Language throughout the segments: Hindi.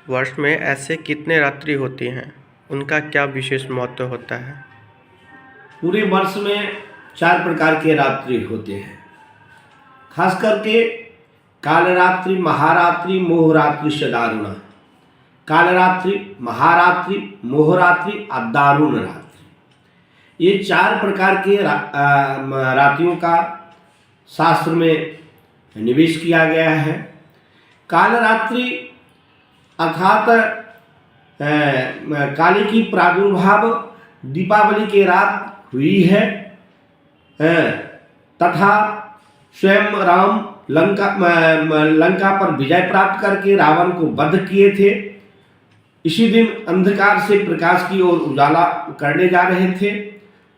वर्ष में ऐसे कितने रात्रि होती हैं, उनका क्या विशेष महत्व होता है? पूरे वर्ष में 4 प्रकार के रात्रि होते हैं। खास करके कालरात्रि, महारात्रि, मोहरात्रि से दारुणा। कालरात्रि, महारात्रि, मोहरात्रि और दारुण रात्रि, ये 4 प्रकार के रात्रियों का शास्त्र में निवेश किया गया है। कालरात्रि अर्थात काली की प्रादुर्भाव दीपावली के रात हुई है तथा स्वयं राम लंका पर विजय प्राप्त करके रावण को वध किए थे। इसी दिन अंधकार से प्रकाश की ओर उजाला करने जा रहे थे,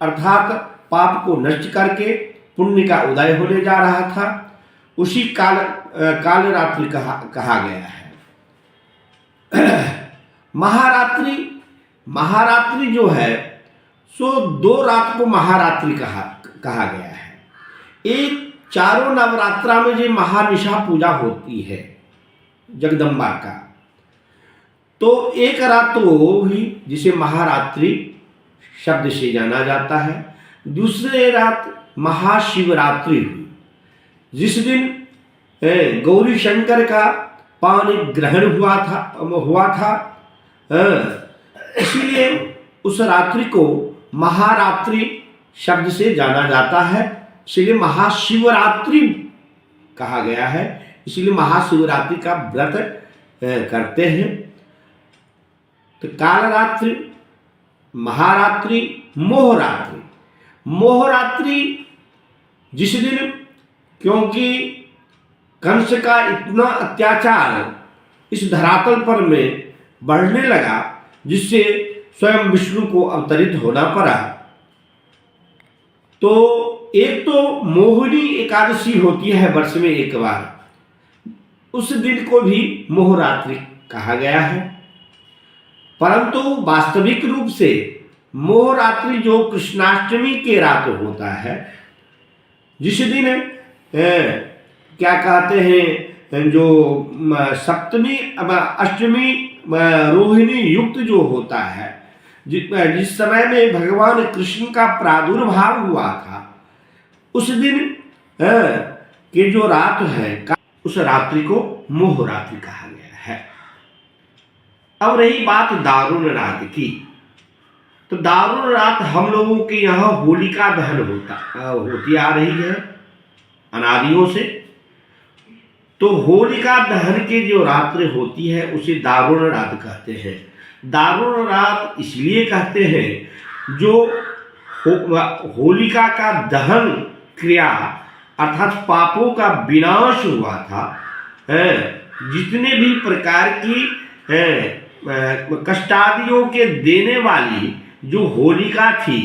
अर्थात पाप को नष्ट करके पुण्य का उदय होने जा रहा था। उसी कालरात्रि कहा गया है। महारात्रि जो है सो 2 रात को महारात्रि कहा गया है। एक चारों नवरात्रा में जो महानिशा पूजा होती है जगदम्बा का, तो एक रात तो वो हुई जिसे महारात्रि शब्द से जाना जाता है। दूसरे रात महाशिवरात्रि हुई, जिस दिन गौरी शंकर का पानी ग्रहण हुआ था। इसीलिए उस रात्रि को महारात्रि शब्द से जाना जाता है। इसलिए महाशिवरात्रि कहा गया है। इसलिए महाशिवरात्रि का व्रत करते हैं। तो कालरात्रि, महारात्रि, मोहरात्रि। मोहरात्रि जिस दिन, क्योंकि कंस का इतना अत्याचार इस धरातल पर में बढ़ने लगा, जिससे स्वयं विष्णु को अवतरित होना पड़ा। तो एक तो मोहिनी एकादशी होती है वर्ष में एक बार, उस दिन को भी मोहरात्रि कहा गया है। परंतु वास्तविक रूप से मोहरात्रि जो कृष्णाष्टमी के रात होता है, जिस दिन क्या कहते हैं, जो सप्तमी अष्टमी रोहिणी युक्त जो होता है, जिस समय में भगवान कृष्ण का प्रादुर्भाव हुआ था, उस दिन के जो रात है उस रात्रि को मोहरात्रि कहा गया है। अब रही बात दारुण रात की, तो दारुण रात हम लोगों के यहाँ होलिका दहन होती आ रही है अनादियों से। तो होलिका दहन की जो रात्रि होती है उसे दारुण रात कहते हैं। दारुण रात इसलिए कहते हैं जो होलिका का दहन क्रिया अर्थात पापों का विनाश हुआ था। जितने भी प्रकार की कष्टादियों के देने वाली जो होलिका थी,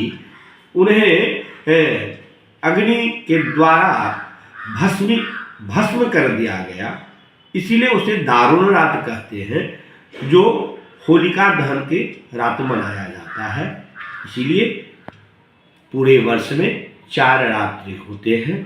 उन्हें अग्नि के द्वारा भस्म कर दिया गया। इसीलिए उसे दारुण रात कहते हैं, जो होलिका दहन के रात मनाया जाता है। इसीलिए पूरे वर्ष में 4 रात्रि होते हैं।